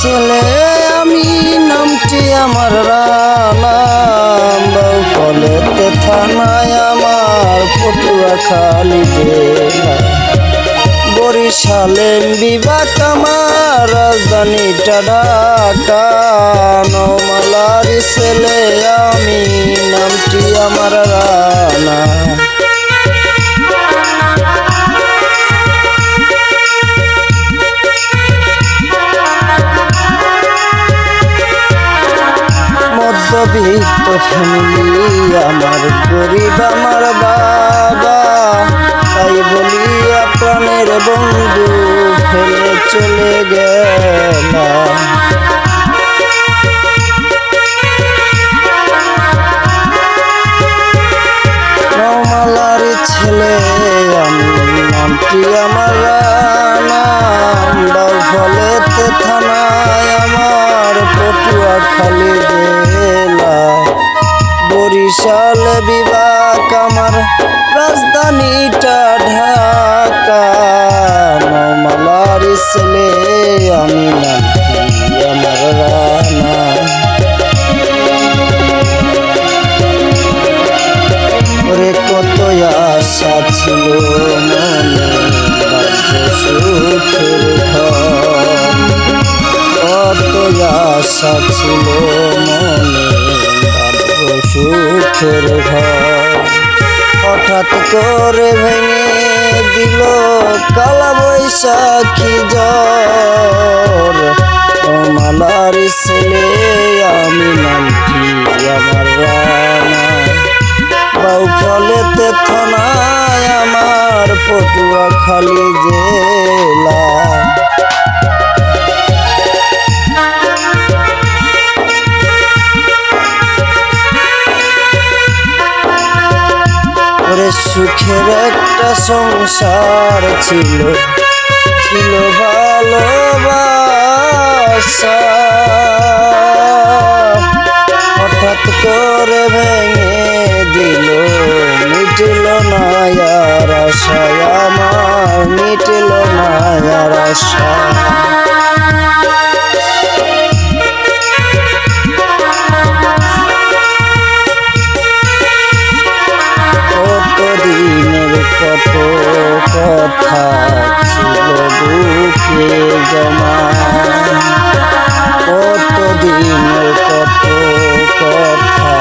ছেলে আমি নামটি আমার রানা বাউফলেতে থানায় আমার পটুয়াখালী জেলা বরিশালে বিভাগ আমার রাজধানীটা ঢাকা নওমালার ছেলে আমি নামটি আমার রানা মধ্যবিত্ত ফ্যামিলি আমার গরিব আমার বাবা তাই বলি প্রাণের বন্ধু ফেলে চলে গেল নওমালার ছেলে আমি নামটি আমার রানা বাউফলেতে থানায় আমার পটুয়াখালী জেলা বরিশাল বিভাগ আমার রাজধানীটা ঢাকা নওমালার ছেলে আমি নামটি আমার রানা ওরে কত আশা ছিল মনে সুখের ঘর কত আশা ছিল মনে সুখের ঘর হঠাৎ করে ভেঙে দিল কালা বৈশাখী ঝড় নওমালার ছেলে আমি নামটি আমার রানা বাউফলেতে থানায় আমার পটুয়াখালী জেলা সুখের একটা সংসার ছিল ভালোবাসা হঠাৎ করে ভেঙে দিল মিটল না আর আশা আমার মিটল না আর আশা কত কথা ছিল বুকে জমা কত দিনের কত কথা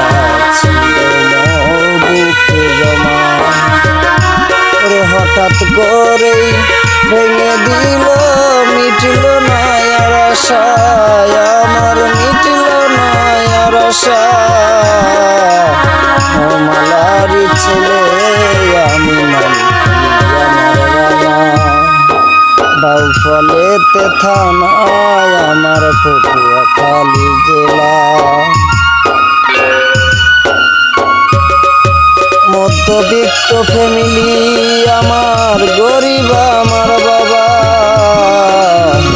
ছিল বুকে জমা ওরে হঠাৎ করেই ভেঙে দিল মিটল না আর আশা আমার মিটল না আর আশা নওমালার ছেলে আমি বাউফলেতে থানায় আমার পটুয়াখালী জেলা মধ্যবিত্ত ফ্যামিলি আমার গরিব আমার বাবা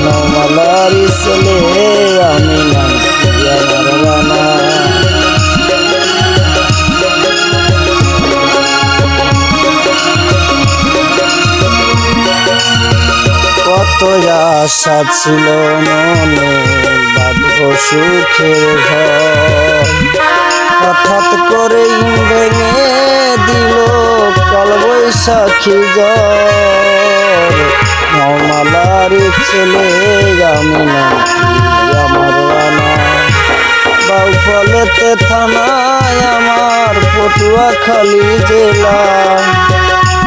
নওমালার ছেলে আমি নামটি আমার রানা কত আশা ছিল মনে বাঁধব সুখের ঘর হঠাৎ করেই ভেঙে দিল কাল বৈশাখী ঝড় নওমালার ছেলে আমি নামটি আমার রানা বাউফলেতে থানায় আমার পটুয়াখালী জেলা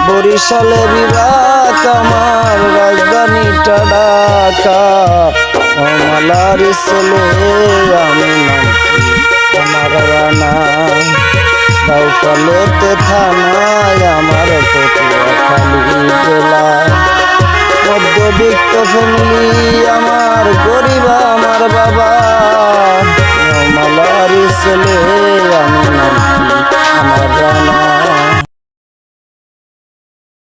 বরিশালে বিভাগ আমার রাজধানীটা ঢাকা নওমালার ছেলে আমি নামটি আমার রানা বাউফলেতে থানায় আমার পটুয়াখালী জেলা মধ্যবিত্ত ফ্যামিলি আমার গরিব আমার বাবা নওমালার ছেলে আমি নামটি আমার রানা।